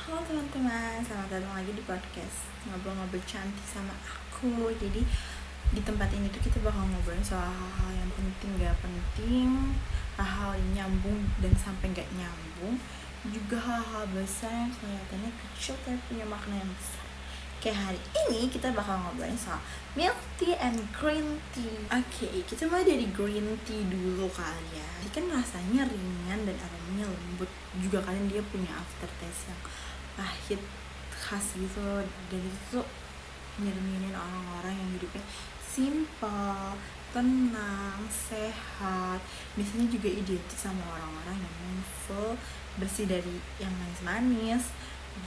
Halo teman-teman, selamat datang lagi di podcast Ngobrol-ngobrol cantik sama aku. Jadi di tempat ini tuh kita bakal ngobrolin soal hal-hal yang penting, gak penting, hal-hal yang nyambung dan sampai gak nyambung, juga hal-hal besar yang kelihatannya kecil tapi punya makna yang besar. Kayak hari ini kita bakal ngobrolin soal milk tea and green tea. Oke, kita mulai dari green tea dulu kali ya. Ini kan rasanya ringan dan aromanya lembut. Juga kalian dia punya aftertaste yang pahit khas gitu. Dan itu tuh nyerminin orang-orang yang hidupnya simple, tenang, sehat. Biasanya juga identik sama orang-orang yang mindful, bersih dari yang manis-manis,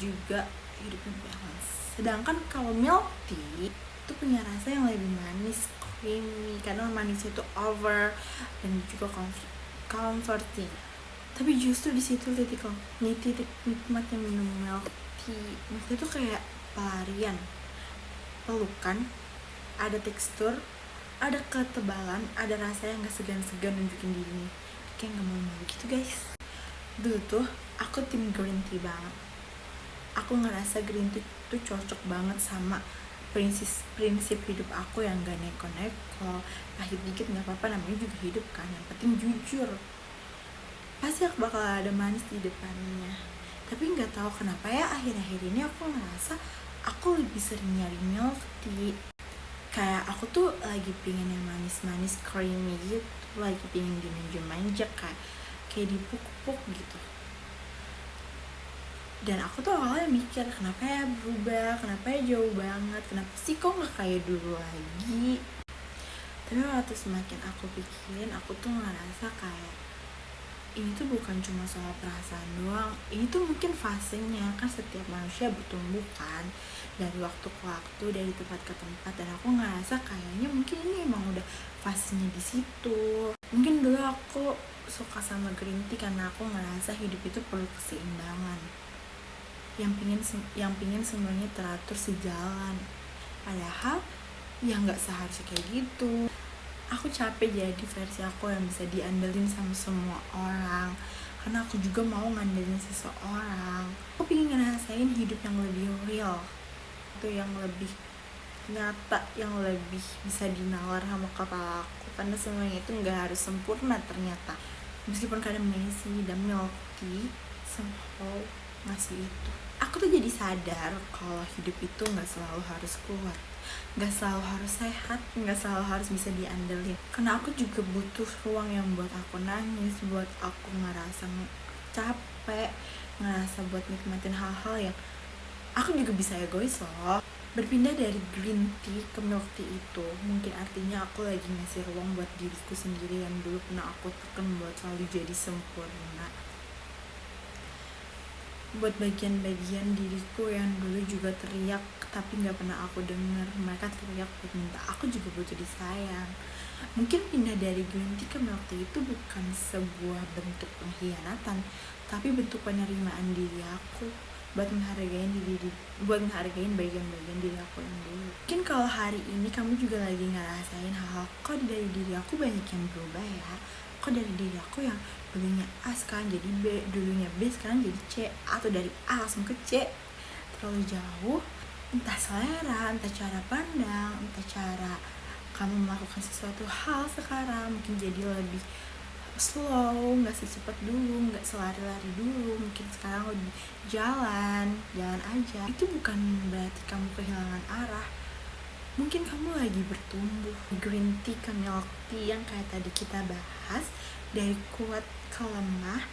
juga hidupnya balance. Sedangkan kalau milk tea itu punya rasa yang lebih manis, creamy, karena manisnya itu over dan juga comforting. Tapi justru di situ titik nikmatnya minum milk tea. Milk tea itu kayak pelarian, pelukan, ada tekstur, ada ketebalan, ada rasa yang gak segan-segan nunjukin dirinya. Kayak gak mau gitu guys. Dulu tuh aku tim green tea banget. Aku ngerasa green tea tuh cocok banget sama prinsip hidup aku yang gak neko-neko, pahit dikit gak apa-apa, namanya juga hidup kan, yang penting jujur. Pasti aku bakal ada manis di depannya. Tapi gak tahu kenapa ya akhir-akhir ini aku ngerasa aku lebih sering nyari milk tea. Kayak aku tuh lagi pingin yang manis-manis creamy gitu, lagi pingin dimanja-manja kayak dipuk-puk gitu. Dan aku tuh awalnya mikir, kenapa ya berubah, kenapa ya jauh banget, kenapa sih kok gak kayak dulu lagi. Tapi waktu semakin aku pikirin, aku tuh ngerasa kayak ini tuh bukan cuma soal perasaan doang. Ini tuh mungkin fasenya, kan setiap manusia bertumbuh kan, dari waktu ke waktu, dari tempat ke tempat. Dan aku ngerasa kayaknya mungkin ini emang udah fasenya di situ. Mungkin dulu aku suka sama green tea karena aku ngerasa hidup itu perlu keseimbangan, yang pingin semuanya teratur sejalan. Padahal ya nggak seharusnya kayak gitu. Aku capek jadi versi aku yang bisa diandelin sama semua orang, karena aku juga mau ngandelin seseorang. Aku pingin ngerasain hidup yang lebih real, itu yang lebih nyata, yang lebih bisa dinalar sama kepala aku. Karena semuanya itu nggak harus sempurna ternyata. Meskipun kadang messy dan milk tea somehow ngasih itu. Aku tuh jadi sadar kalau hidup itu gak selalu harus kuat, gak selalu harus sehat, gak selalu harus bisa diandelin. Karena aku juga butuh ruang yang buat aku nangis, buat aku ngerasa capek, ngerasa buat nikmatin hal-hal yang aku juga bisa egois loh. Berpindah dari green tea ke milk tea itu mungkin artinya aku lagi ngasih ruang buat diriku sendiri yang dulu pernah aku tekan buat selalu jadi sempurna, buat bagian-bagian diriku yang dulu juga teriak tapi gak pernah aku dengar. Mereka teriak buat minta aku juga butuh disayang. Mungkin pindah dari green tea ke milk tea itu bukan sebuah bentuk pengkhianatan, tapi bentuk penerimaan diri aku, buat menghargain bagian-bagian diri aku yang dulu. Mungkin kalau hari ini kamu juga lagi ngerasain hal-hal, kok dari diri aku banyak yang berubah ya, kok dari diri aku yang dulunya A sekarang jadi B, dulunya B sekarang jadi C, atau dari A langsung ke C. Terlalu jauh, entah selera, entah cara pandang, entah cara kamu melakukan sesuatu hal sekarang mungkin jadi lebih slow, gak secepat dulu, gak selari-lari dulu. Mungkin sekarang lebih jalan aja. Itu bukan berarti kamu kehilangan arah. Mungkin kamu lagi bertumbuh. Green tea ke milk tea yang kayak tadi kita bahas, dari kuat ke lemah,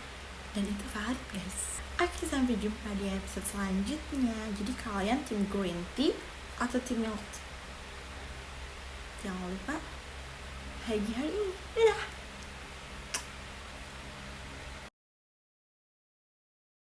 dan itu valid guys. Oke, sampai jumpa di episode selanjutnya. Jadi kalian tim green tea atau tim milk tea? Jangan lupa hari ini. Dadah.